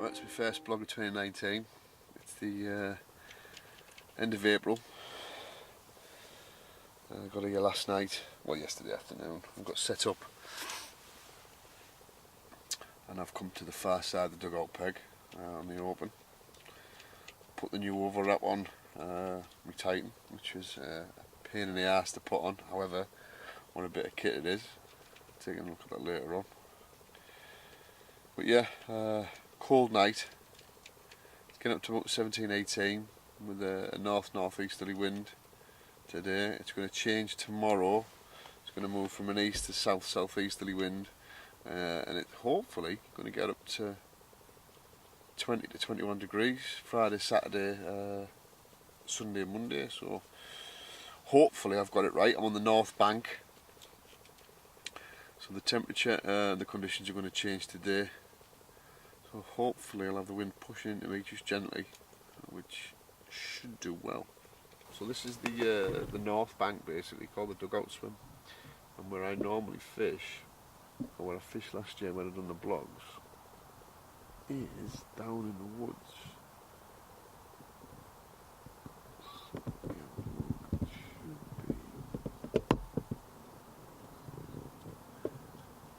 Right, it's my first vlog of 2019. It's the end of April. I got here last night, well yesterday afternoon. I've got set up and I've come to the far side of the dugout peg on the open. Put the new over wrap on my Titan, which was a pain in the arse to put on. However, what a bit of kit it is. Taking a look at that later on. But yeah, cold night. It's getting up to about 17-18 with a north-northeasterly wind today. It's going to change tomorrow. It's going to move from an east to south-southeasterly wind, and it's hopefully going to get up to 20 to 21 degrees Friday, Saturday, Sunday and Monday. So hopefully I've got it right. I'm on the north bank, so the temperature and the conditions are going to change today. So hopefully I'll have the wind pushing into me just gently, which should do well. So this is the north bank, basically called the dugout swim, and where I normally fish, or where I fished last year when I'd done the blogs, is down in the woods.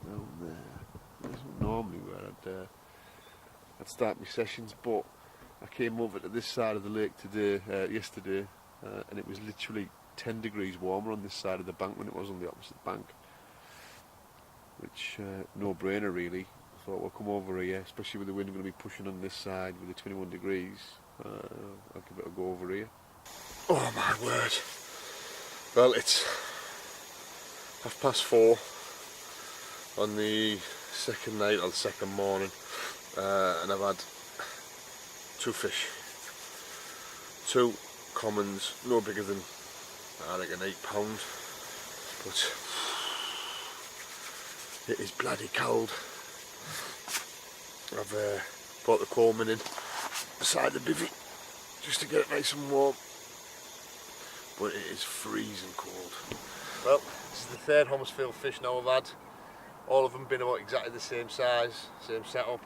Down there. This is normally where I'd start my sessions, but I came over to this side of the lake today, yesterday, and it was literally 10 degrees warmer on this side of the bank than it was on the opposite bank. Which, no brainer really. I thought we'll come over here, especially with the wind going to be pushing on this side with the 21 degrees. I'll give it a go over here. Oh my word. Well, it's 4:30 on the second night or the second morning, and I've had 2 fish. 2 commons, no bigger than I reckon 8 pounds, but it is bloody cold. I've brought the Coleman in beside the bivvy just to get it nice and warm, but it is freezing cold. Well, this is the 3rd Hummersfield fish now I've had. All of them been about exactly the same size, same setup.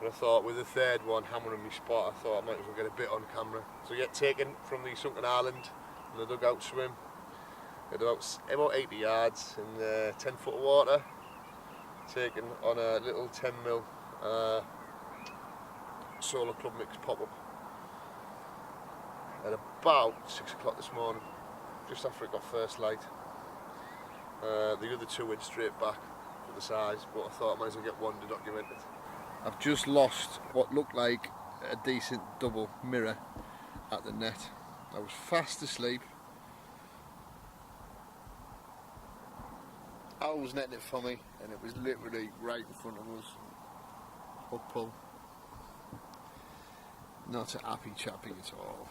But I thought with the 3rd one hammering my spot, I thought I might as well get a bit on camera. So get taken from the sunken island on the dugout swim at about 80 yards in 10 foot of water. Taken on a little 10mm Solar Club Mix pop-up at about 6 o'clock this morning, just after it got first light. The other 2 went straight back for the size, but I thought I might as well get one to document it. I've just lost what looked like a decent double mirror at the net. I was fast asleep. Al was netting it for me, and it was literally right in front of us. Hook pull. Not a happy chappy at all.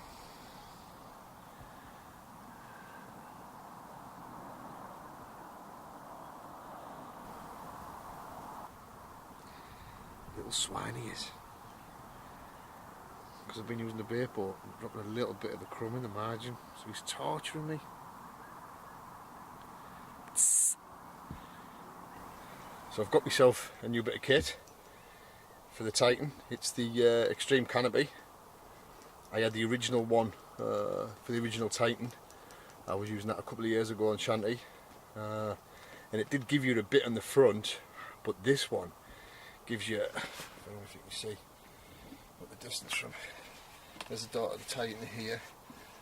Little swine he is. Because I've been using the bait boat and dropping a little bit of the crumb in the margin, so he's torturing me. So I've got myself a new bit of kit for the Titan. It's the Extreme Canopy. I had the original one for the original Titan. I was using that a couple of years ago on Shanty, and it did give you a bit on the front, but this one gives you, I don't know if you can see what the distance from, there's the dot of the Titan here,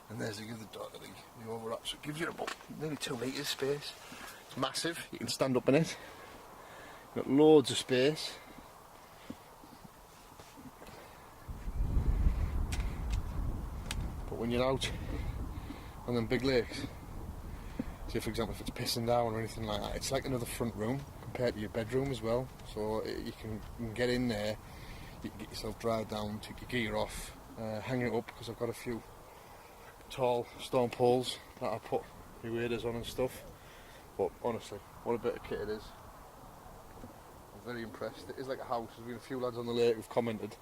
and there's the other dot of the overlap, so it gives you about nearly 2 metres space. It's massive, you can stand up in it. Got loads of space. But when you're out on them big lakes, say for example if it's pissing down or anything like that, it's like another front room compared to your bedroom as well. So you can get in there, you can get yourself dried down, take your gear off, hang it up, because I've got a few tall stone poles that I put my waders on and stuff. But honestly, what a bit of kit it is. I'm very impressed. It is like a house. There's been a few lads on the lake who've commented.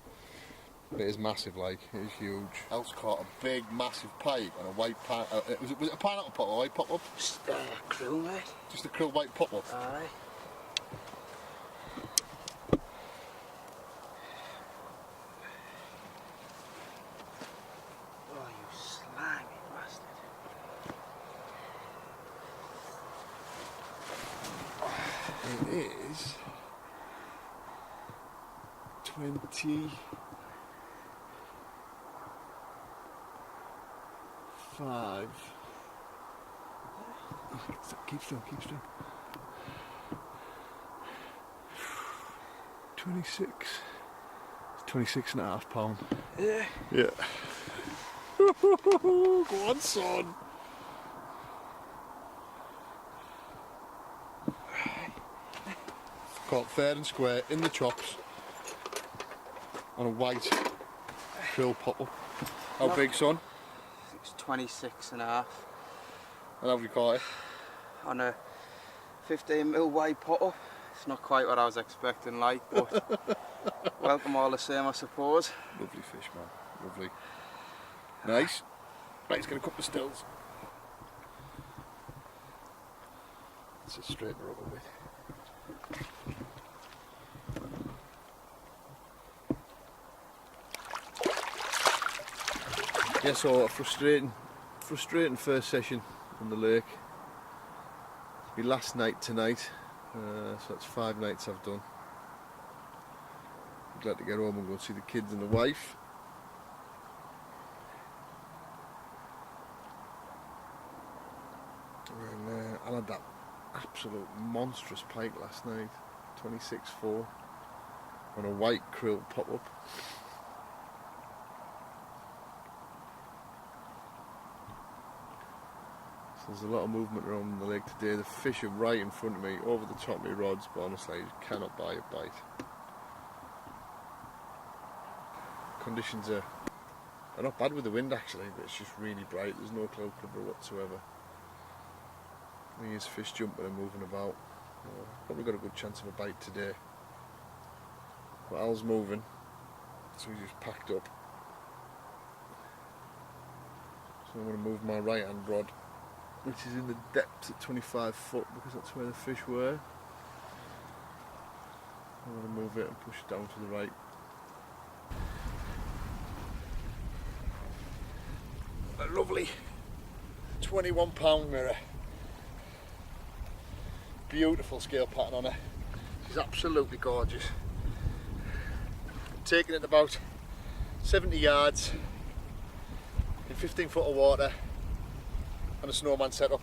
But it is massive, like, it is huge. Else caught a big, massive pike and a white pike. Was it a pineapple pop, a white pop-up? Just a krill, mate. Just a krill white pop-up? Aye. 25. Keep still. 26. It's 26.5 pound. Yeah. Go on, son. Caught fair and square in the chops on a white krill pop-up. How big, son? It's 26.5. And how have you caught it? On a 15mm wide pop-up. It's not quite what I was expecting, like, but welcome all the same, I suppose. Lovely fish, man. Lovely. Nice. Right, it's going to cut the stills. Let's just straighten her up a bit. Yeah, so a frustrating first session on the lake. It's my last night tonight, so that's 5 nights I've done. I'm glad to get home and go and see the kids and the wife. And I had that absolute monstrous pike last night, 26.4 on a white krill pop-up. There's a lot of movement around the lake today. The fish are right in front of me, over the top of my rods, but honestly, I cannot buy a bite. Conditions are not bad with the wind actually, but it's just really bright. There's no cloud cover whatsoever. There's fish jumping and moving about. Probably got a good chance of a bite today. But Al's moving, so he's just packed up. So I'm going to move my right hand rod, which is in the depths at 25 foot because that's where the fish were. I'm going to move it and push it down to the right. A lovely 21 pound mirror. Beautiful scale pattern on her. She's absolutely gorgeous. Taking it about 70 yards in 15 foot of water. And a snowman setup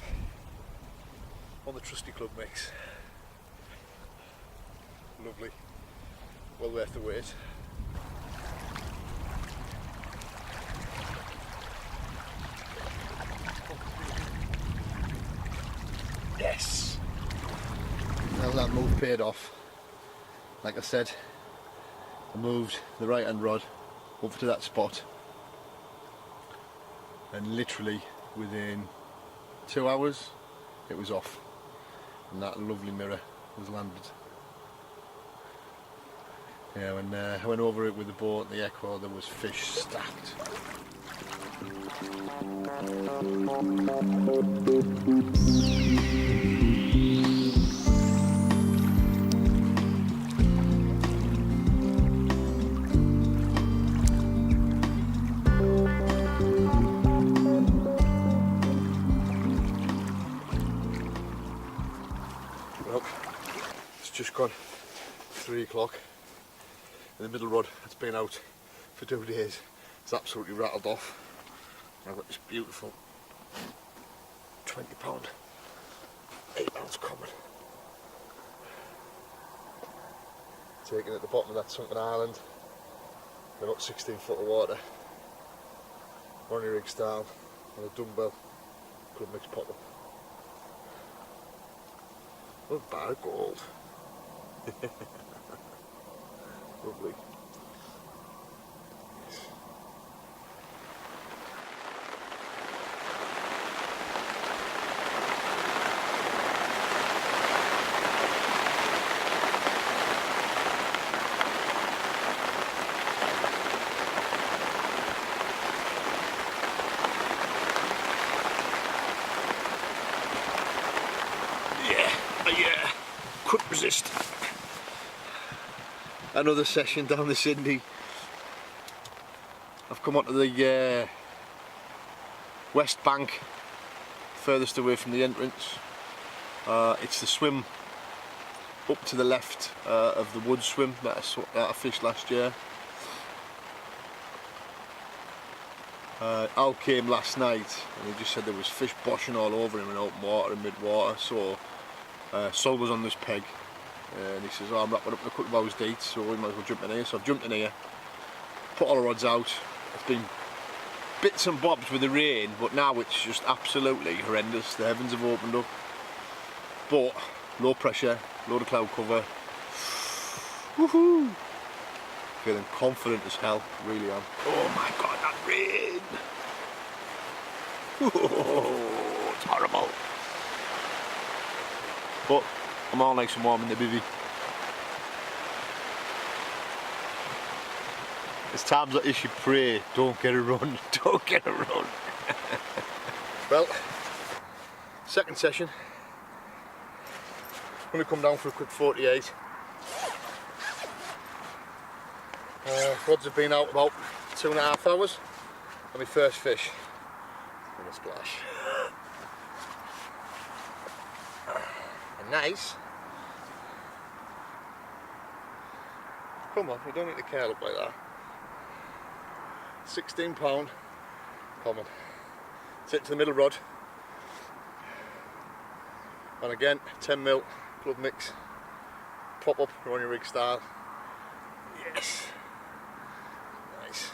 on the trusty club mix. Lovely, well worth the wait. Yes! Now that move paid off. Like I said, I moved the right hand rod over to that spot and literally within 2 hours it was off and that lovely mirror was landed. Yeah, when I went over it with the boat and the echo, there was fish stacked. Just gone 3 o'clock and the middle rod that's been out for 2 days. It's absolutely rattled off. I've got this beautiful 20 pound 8 ounce common. Taken at the bottom of that sunken island, about 16 foot of water, on a rig style and a dumbbell club mix pop-up. What a bar of gold. Lovely. Yeah, couldn't resist. Another session down the Cindy. I've come onto the west bank, furthest away from the entrance. It's the swim up to the left of the wood swim that I fished last year. Al came last night and he just said there was fish boshing all over him in open water and mid-water, so Sol was on this peg and he says, oh, I'm wrapping up in a couple of hours date, so we might as well jump in here. So I've jumped in here, put all the rods out. It's been bits and bobs with the rain, but now it's just absolutely horrendous. The heavens have opened up, but low pressure, load of cloud cover. Woohoo! Feeling confident as hell, really am. Oh my god, that rain! Oh, it's horrible. But I'm all nice and warm in the bivvy. There's times like this you pray, don't get a run, don't get a run. Well, second session. I'm going to come down for a quick 48. Rods have been out about 2.5 hours and my first fish in a splash. And nice. Come on, you don't need to curl up like that. 16 pound common. Sit to the middle rod. And again, 10mm club mix. Pop up, run your rig style. Yes. Nice.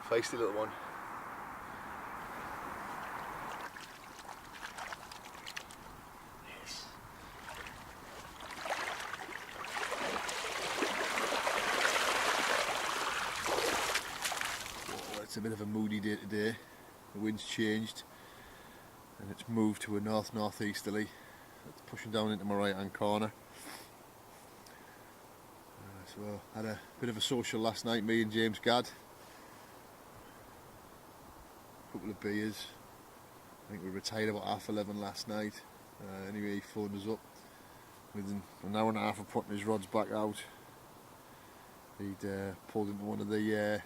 Feisty little one. Yes. Well, it's a bit of a moody day today. The wind's changed and it's moved to a north-northeasterly. It's pushing down into my right hand corner. So I had a bit of a social last night, me and James Gadd. A couple of beers. I think we retired about 11:30 last night. Anyway, he phoned us up within an hour and a half of putting his rods back out. He'd pulled into one of the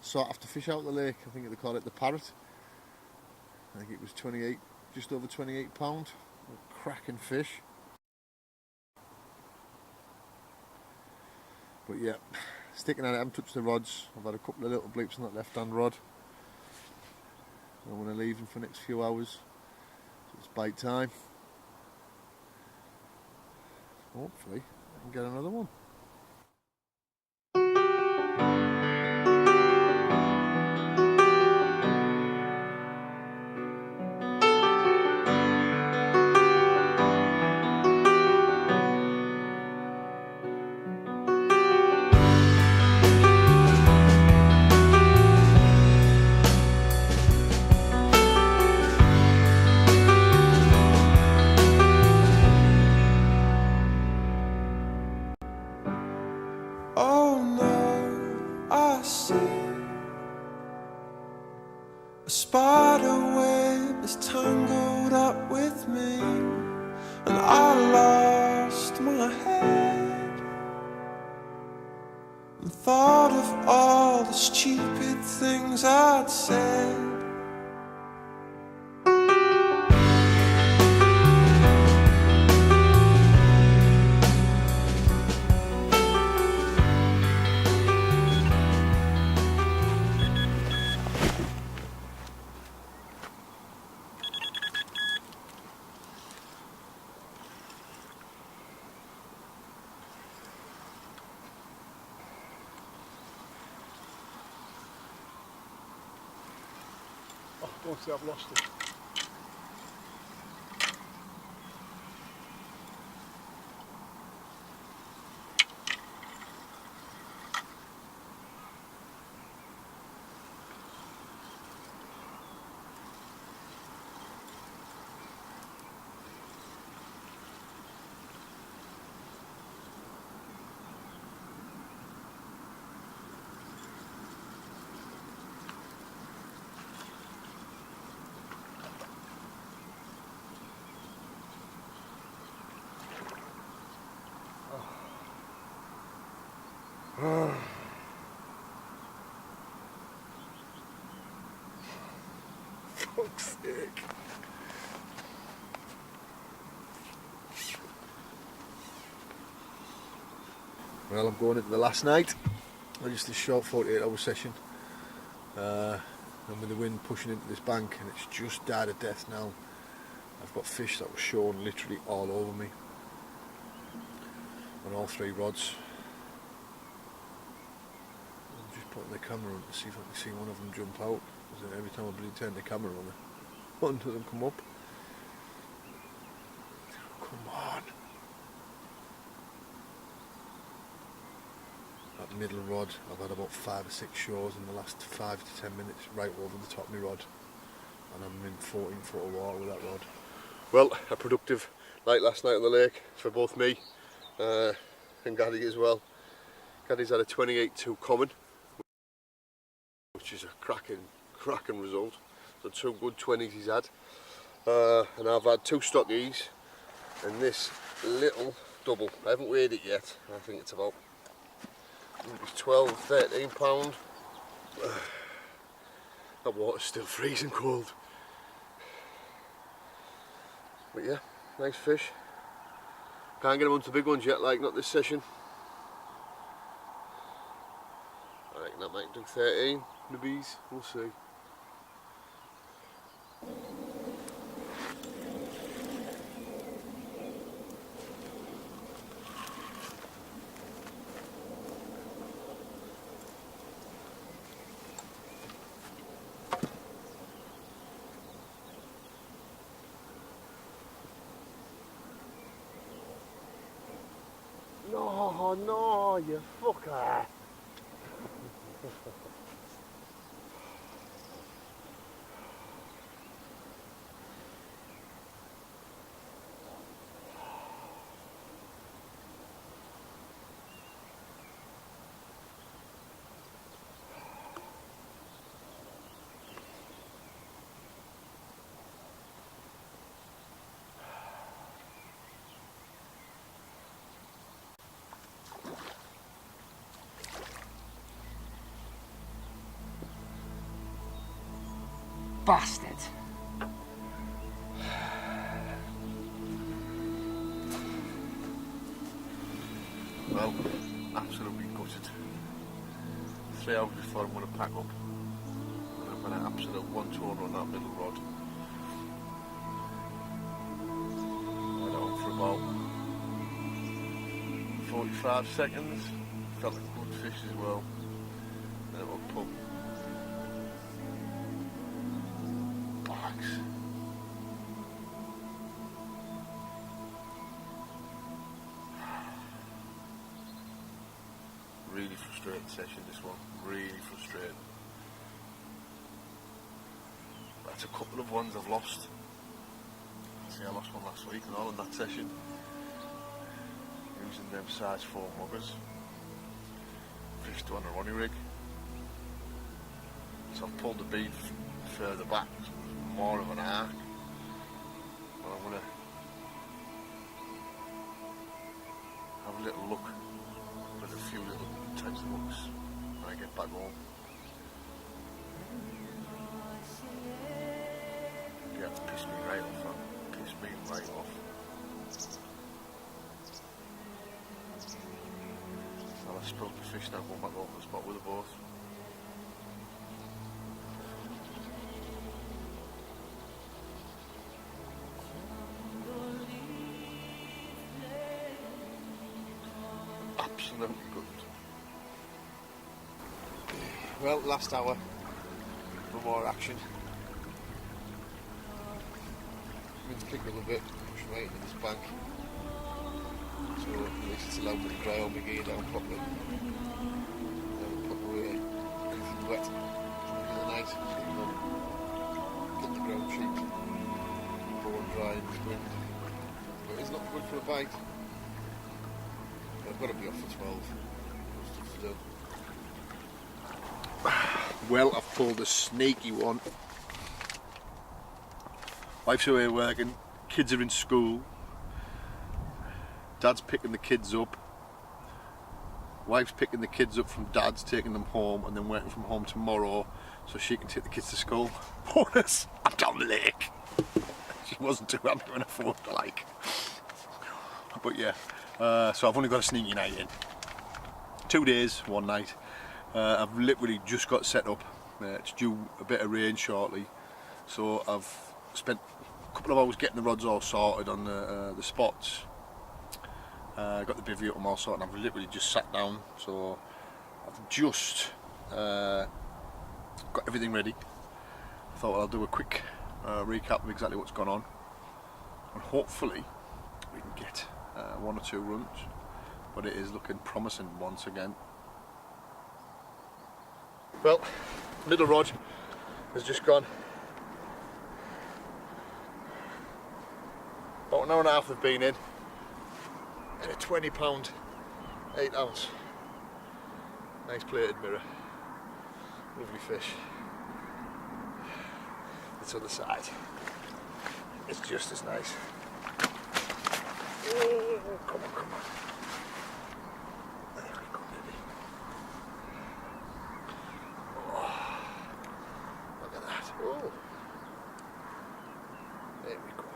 sought after fish out of the lake. I think they call it the Parrot. I think it was 28, just over 28 pound. Cracking fish. But yeah, sticking at it, I haven't touched the rods. I've had a couple of little bleeps on that left hand rod. I want to leave them for the next few hours. So it's bite time. Hopefully I can get another one. Oh no, I see a spider web is tangled up with me, and I lost my head and thought of all the stupid things I'd said. Oh, don't say I've lost it. Fuck's sake. Well, I'm going into the last night. Just a short 48-hour session. And with the wind pushing into this bank, and it's just died a death now. I've got fish that were showing literally all over me on all 3 rods. I'm just putting the camera on to see if I can see one of them jump out. Because every time I bloody turn the camera on, one of them come up. Come on. That middle rod, I've had about 5 or 6 shows in the last 5 to 10 minutes right over the top of my rod. And I'm in 14 foot of water with that rod. Well, a productive night last night on the lake for both me and Gaddy as well. Gaddy's had a 28-2 common, which is a cracking result. So 2 good 20s he's had. And I've had 2 stockies and this little double. I haven't weighed it yet. I think it's about 12-13 pound. That water's still freezing cold. But yeah, nice fish. Can't get them onto the big ones yet, like not this session. I reckon that might do 13 nibbies, we'll see. No, you fucker! Bastard. Well, absolutely gutted. 3 hours before I'm going to pack up. And I've had an absolute one-toner on that middle rod. I went on for about 45 seconds. Felt like a good fish as well. Then it will pump. Really frustrating session, this one. Really frustrating. That's a couple of ones I've lost. See, I lost one last week and all in that session. Using them size 4 muggers. Fished on a running rig. So I've pulled the bead further back, so it was more of an arc. But I'm going to have a little look at a few little types of hooks when I get back home. Yeah, it's pissed me right off, man. Pissed me right off. I'll have spilled the fish now, going back over the spot with the boat. Absolutely good. Well, last hour, no more action. Wind's picked up a bit, pushing right into this bank. So at least it's allowed me to dry all my gear down properly. Put away anything wet in the night, so you can get the ground cheap, bone dry in this wind. But it's not good for a bite. I've got to be off for 12. Stuff to do. Well, I've pulled a sneaky one. Wife's away working, kids are in school, Dad's picking the kids up, wife's picking the kids up from Dad's, taking them home, and then working from home tomorrow so she can take the kids to school. Bonus, I'm down the lake. She wasn't too happy when I phoned her, like. But yeah, so I've only got a sneaky night in. 2 days, 1 night. I've literally just got set up. It's due a bit of rain shortly, so I've spent a couple of hours getting the rods all sorted on the spots. Got the bivvy up and all sorted, and I've literally just sat down, so I've just got everything ready. I thought, well, I'll do a quick recap of exactly what's gone on, and hopefully we can get 1 or 2 runs, but it is looking promising once again. Well, middle rod has just gone. About an hour and a half they've been in, and a £20 8oz. Nice plated mirror, lovely fish. This other side, it's just as nice. Oh, come on, come on. There we go, baby. Oh, look at that. Oh, there we go.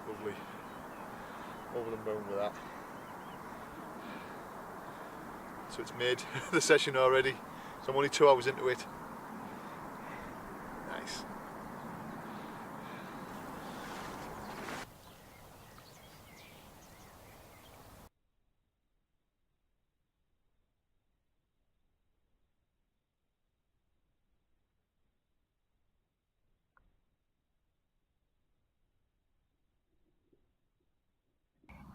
Lovely. Over the moon with that. So it's made the session already. So I'm only 2 hours into it. Nice.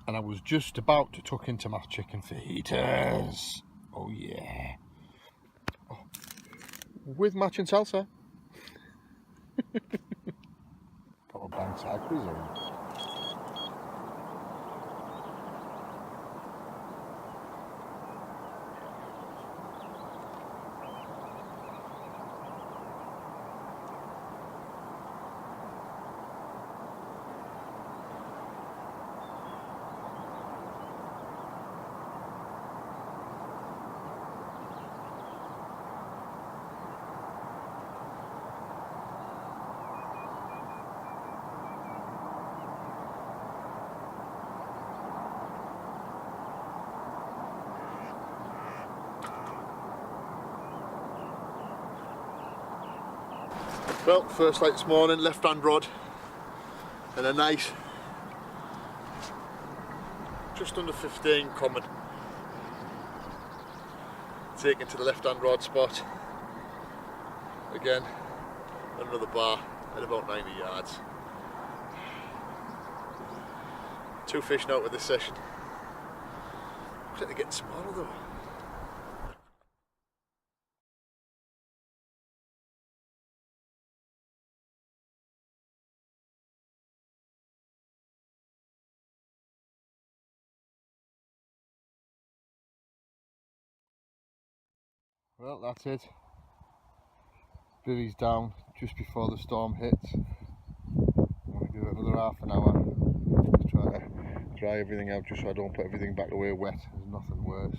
And I was just about to tuck into my chicken fajitas. Oh yeah. Oh. With matching salsa. Proper bankside cuisine. Well, first light this morning, left hand rod, and a nice, just under 15 common. Taken to the left hand rod spot. Again, another bar at about 90 yards. 2 fish now with this session. Looks like they're getting smaller though. Well, that's it. Bivvy's down just before the storm hits. I'm going to give it another half an hour. Just try to dry everything out just so I don't put everything back away wet. There's nothing worse.